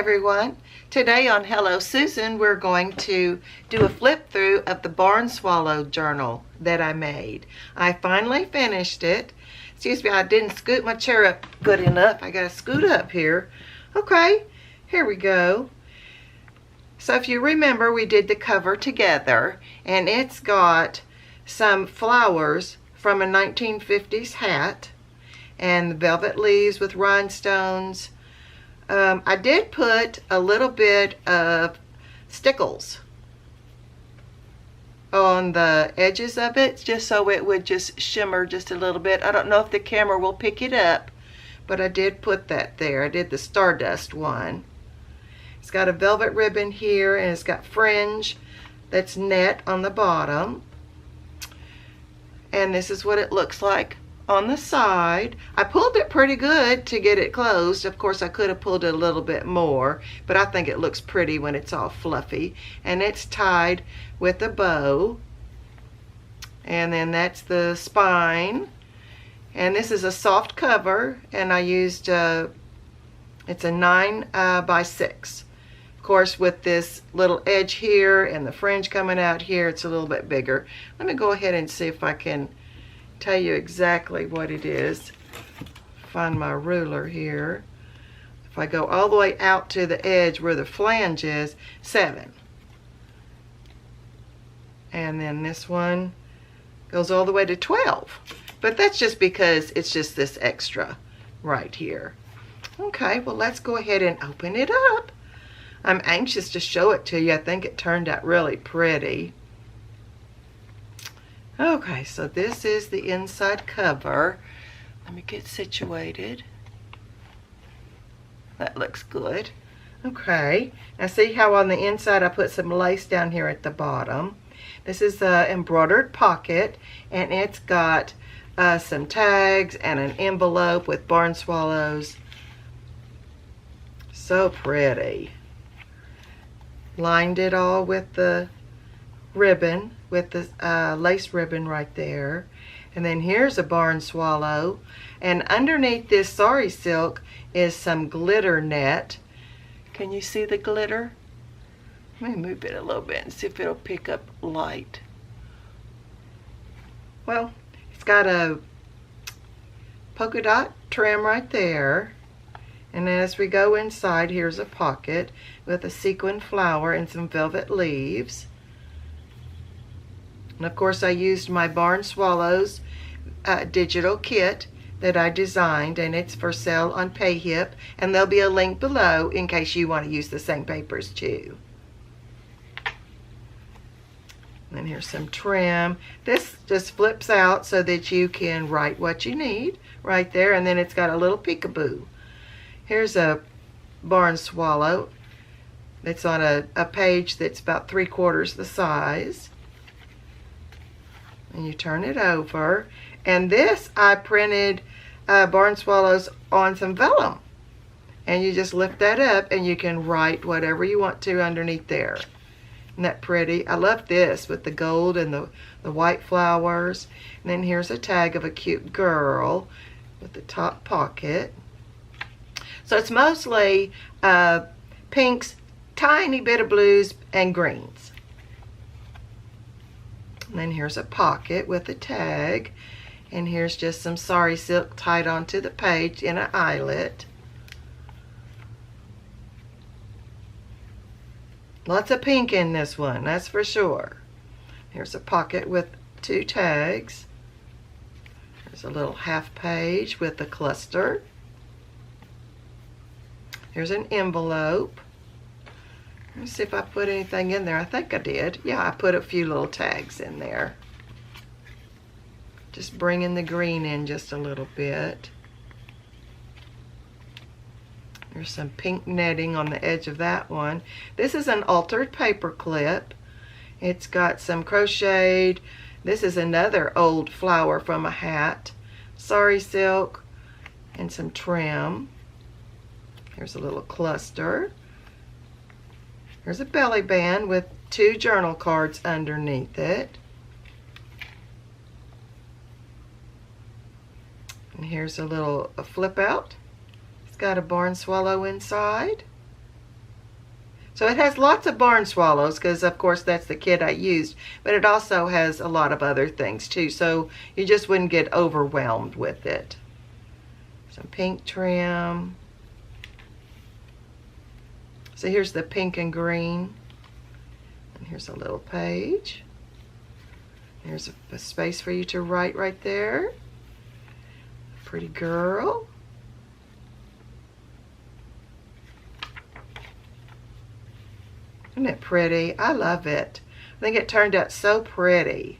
everyone. Today on Hello Susan, we're going to do a flip through of the Barn Swallow journal that I made. I finally finished it. Excuse me, I didn't scoot my chair up good enough. I gotta scoot up here. Okay, here we go. So if you remember, we did the cover together, and it's got some flowers from a 1950s hat and velvet leaves with rhinestones. I did put a little bit of stickles on the edges of it just so it would just shimmer just a little bit. I don't know if the camera will pick it up, but I did put that there. I did the Stardust one. It's got a velvet ribbon here, and it's got fringe that's net on the bottom. And this is what it looks like on the side. I pulled it pretty good to get it closed. Of course, I could have pulled it a little bit more, but I think it looks pretty when it's all fluffy. And it's tied with a bow. And then that's the spine. And this is a soft cover, and I used, it's a 9 by 6. Of course, with this little edge here and the fringe coming out here, it's a little bit bigger. Let me go ahead and see if I can tell you exactly what it is. Find my ruler here. If I go all the way out to the edge where the flange is, 7. And then this one goes all the way to 12. But that's just because it's just this extra right here. Okay, well, let's go ahead and open it up. I'm anxious to show it to you. I think it turned out really pretty. Okay, so this is the inside cover. Let me get situated. That looks good. Okay, now see how on the inside I put some lace down here at the bottom. This is the embroidered pocket, and it's got some tags and an envelope with barn swallows. So pretty. Lined it all with the ribbon, with the lace ribbon right there. And then here's a barn swallow, and underneath this sari silk is some glitter net. Can you see the glitter? Let me move it a little bit and see if it'll pick up light. Well, it's got a polka dot trim right there. And as we go inside, here's a pocket with a sequin flower and some velvet leaves. And of course, I used my Barn Swallows digital kit that I designed, and it's for sale on Payhip. And there'll be a link below in case you want to use the same papers too. And here's some trim. This just flips out so that you can write what you need right there. And then it's got a little peekaboo. Here's a barn swallow. It's on a page that's about 3/4 the size. And you turn it over. And this, I printed barn swallows on some vellum. And you just lift that up and you can write whatever you want to underneath there. Isn't that pretty? I love this with the gold and the white flowers. And then here's a tag of a cute girl with the top pocket. So it's mostly pinks, tiny bit of blues, and greens. And then here's a pocket with a tag. And here's just some sari silk tied onto the page in an eyelet. Lots of pink in this one, that's for sure. Here's a pocket with 2 tags. There's a little half page with a cluster. Here's an envelope. Let me see if I put anything in there. I think I did. Yeah, I put a few little tags in there. Just bringing the green in just a little bit. There's some pink netting on the edge of that one. This is an altered paper clip. It's got some crocheted. This is another old flower from a hat. Sari silk and some trim. Here's a little cluster. There's a belly band with 2 journal cards underneath it. And here's a flip out. It's got a barn swallow inside. So it has lots of barn swallows because of course that's the kit I used, but it also has a lot of other things too, so you just wouldn't get overwhelmed with it. Some pink trim. So here's the pink and green. And here's a little page. There's a space for you to write right there. Pretty girl. Isn't it pretty? I love it. I think it turned out so pretty.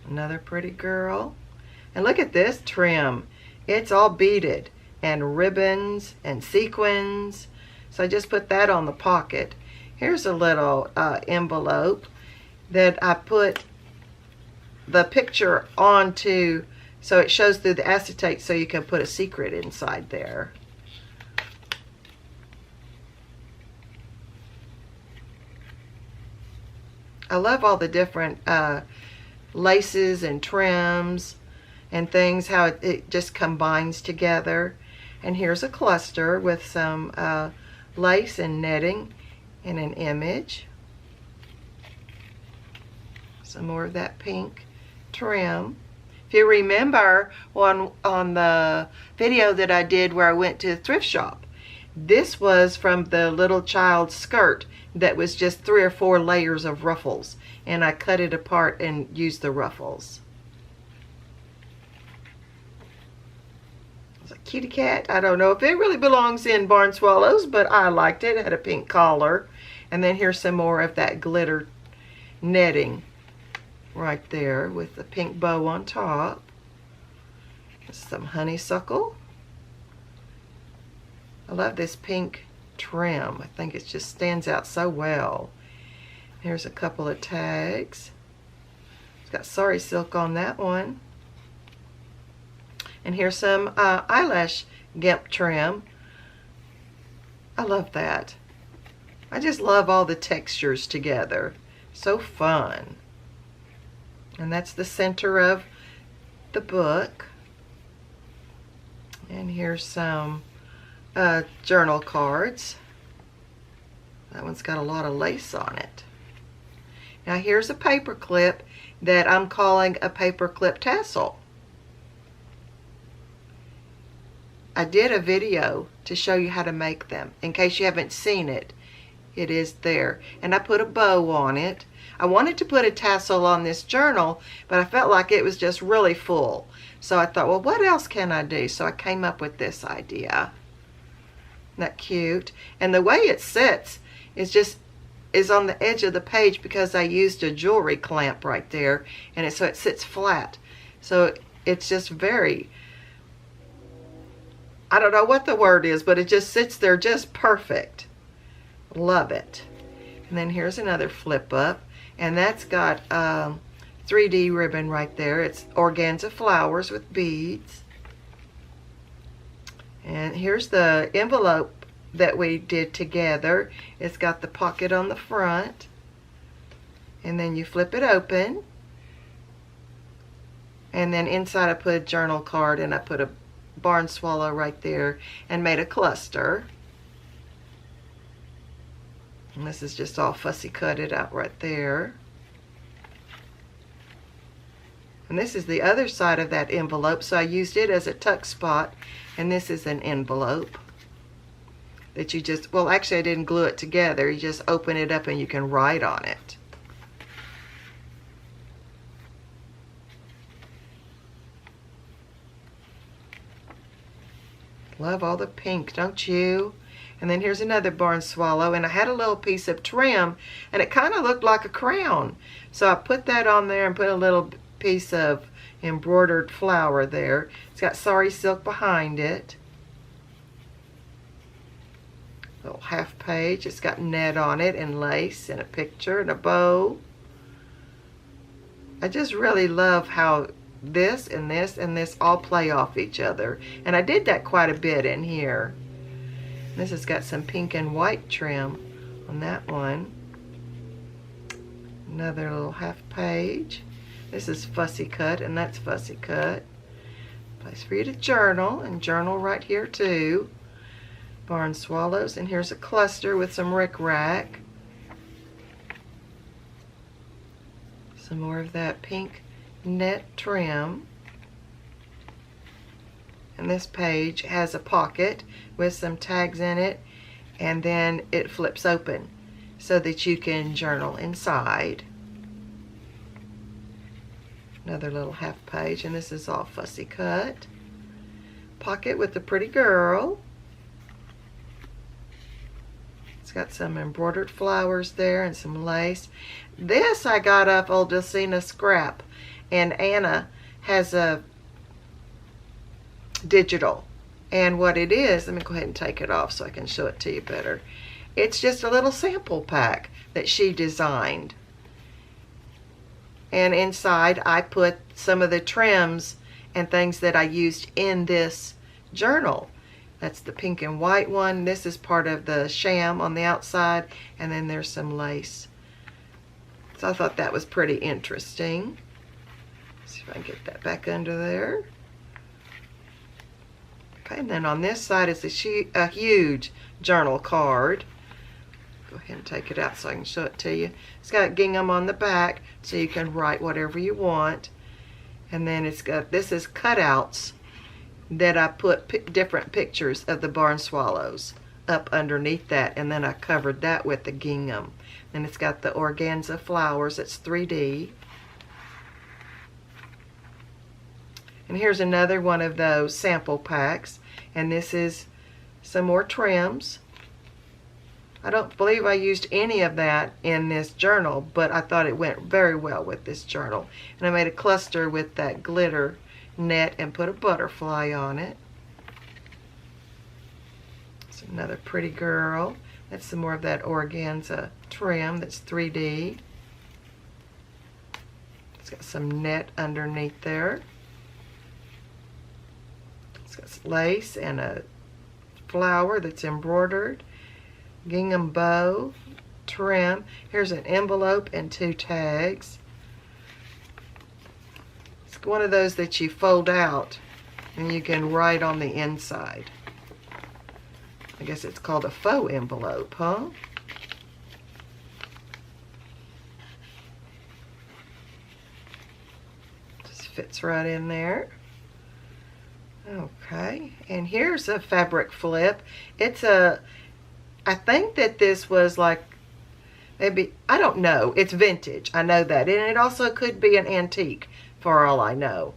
Another pretty girl. And look at this trim. It's all beaded and ribbons and sequins. So I just put that on the pocket. Here's a little envelope that I put the picture onto so it shows through the acetate so you can put a secret inside there. I love all the different laces and trims and things, how it just combines together. And here's a cluster with some lace and netting and an image. Some more of that pink trim. If you remember on the video that I did where I went to the thrift shop, this was from the little child's skirt that was just 3 or 4 layers of ruffles, and I cut it apart and used the ruffles. It's a kitty cat. I don't know if it really belongs in barn swallows, but I liked it. It had a pink collar. And then here's some more of that glitter netting right there with the pink bow on top. Some honeysuckle. I love this pink trim. I think it just stands out so well. Here's a couple of tags. It's got sari silk on that one. And here's some eyelash gimp trim. I love that. I just love all the textures together. So fun. And that's the center of the book. And here's some journal cards. That one's got a lot of lace on it. Now here's a paper clip that I'm calling a paper clip tassel. I did a video to show you how to make them. In case you haven't seen it, it is there. And I put a bow on it. I wanted to put a tassel on this journal, but I felt like it was just really full. So I thought, well, what else can I do? So I came up with this idea. Isn't that cute? And the way it sits is on the edge of the page because I used a jewelry clamp right there, and so it sits flat. So it's just very, I don't know what the word is, but it just sits there just perfect. Love it. And then here's another flip up, and that's got 3D ribbon right there. It's organza flowers with beads. And here's the envelope that we did together. It's got the pocket on the front, and then you flip it open, and then inside I put a journal card, and I put a barn swallow right there and made a cluster. And this is just all fussy cutted out right there. And this is the other side of that envelope, so I used it as a tuck spot. And this is an envelope that you just, well, actually I didn't glue it together. You just open it up and you can write on it. Love all the pink, don't you? And then here's another barn swallow, and I had a little piece of trim, and it kind of looked like a crown. So I put that on there and put a little piece of embroidered flower there. It's got sari silk behind it. Little half page. It's got net on it and lace and a picture and a bow. I just really love how this and this and this all play off each other. And I did that quite a bit in here. This has got some pink and white trim on that one. Another little half page. This is fussy cut, and that's fussy cut. Place for you to journal, and journal right here too. barn swallows. And here's a cluster with some rickrack. Some more of that pink net trim. And this page has a pocket with some tags in it, and then it flips open so that you can journal inside. Another little half page, and this is all fussy cut. Pocket with the pretty girl. It's got some embroidered flowers there and some lace. This I got off old Dulcina scrap, and Anna has a digital. And what it is, let me go ahead and take it off so I can show it to you better. It's just a little sample pack that she designed. And inside I put some of the trims and things that I used in this journal. That's the pink and white one. This is part of the sham on the outside, and then there's some lace. So I thought that was pretty interesting. Let's see if I can get that back under there. Okay, and then on this side is a huge journal card. Go ahead and take it out so I can show it to you. It's got gingham on the back so you can write whatever you want. And then it's got, this is cutouts that I put different pictures of the barn swallows up underneath that, and then I covered that with the gingham. And it's got the organza flowers. It's 3D. And here's another one of those sample packs, and this is some more trims. I don't believe I used any of that in this journal, but I thought it went very well with this journal. And I made a cluster with that glitter net and put a butterfly on it. It's another pretty girl. That's some more of that organza trim that's 3D. It's got some net underneath there. It's got lace and a flower that's embroidered. Gingham bow, trim. Here's an envelope and 2 tags. It's one of those that you fold out and you can write on the inside. I guess it's called a faux envelope, huh? Just fits right in there. Okay, and here's a fabric flip. It's a, I think that this was like, maybe, I don't know, it's vintage, I know that, and it also could be an antique for all I know,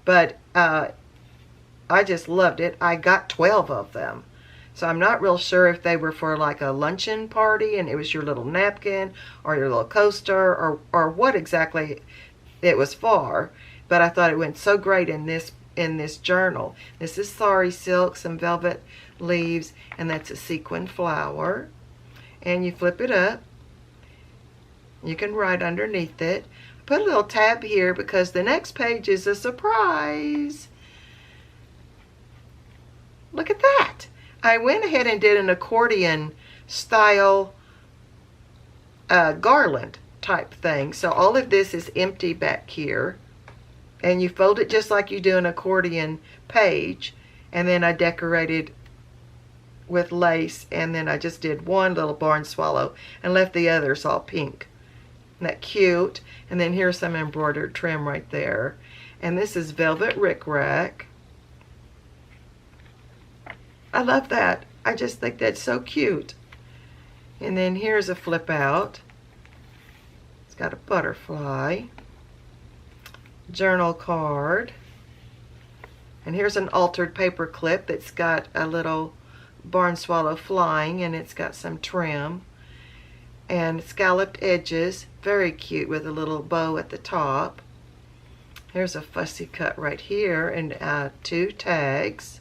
but I just loved it. I got 12 of them, so I'm not real sure if they were for like a luncheon party and it was your little napkin or your little coaster, or what exactly it was for, but I thought it went so great in this journal. This is sari silk, some velvet leaves, and that's a sequin flower. And you flip it up. You can write underneath it. Put a little tab here because the next page is a surprise. Look at that. I went ahead and did an accordion style garland type thing. So all of this is empty back here. And you fold it just like you do an accordion page. And then I decorated with lace, and then I just did one little barn swallow and left the others all pink. Isn't that cute? And then here's some embroidered trim right there. And this is velvet rickrack. I love that. I just think that's so cute. And then here's a flip out. It's got a butterfly. Journal card. And here's an altered paper clip that's got a little barn swallow flying, and it's got some trim and scalloped edges, very cute, with a little bow at the top. Here's a fussy cut right here, and 2 tags,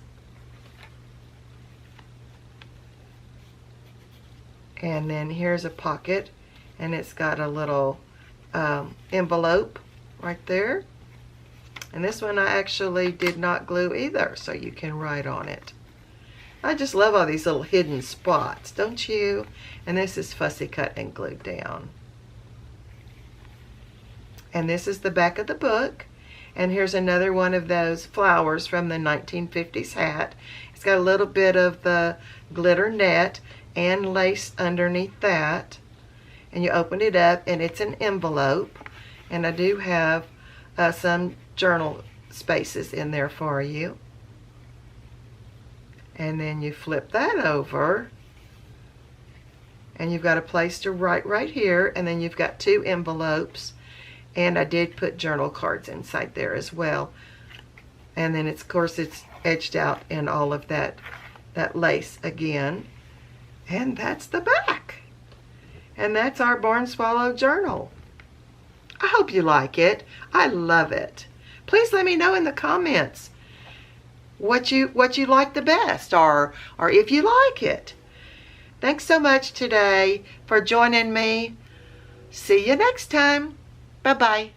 and then here's a pocket, and it's got a little envelope right there. And this one I actually did not glue either, so you can write on it. I just love all these little hidden spots, don't you? And this is fussy cut and glued down. And this is the back of the book. And here's another one of those flowers from the 1950s hat. It's got a little bit of the glitter net and lace underneath that. And you open it up and it's an envelope. And I do have some journal spaces in there for you. And then you flip that over. And you've got a place to write right here. And then you've got 2 envelopes. And I did put journal cards inside there as well. And then of course it's edged out in all of that lace again. And that's the back. And that's our Barn Swallow journal. I hope you like it. I love it. Please let me know in the comments what you like the best, or if you like it. Thanks so much today for joining me. See you next time. Bye-bye.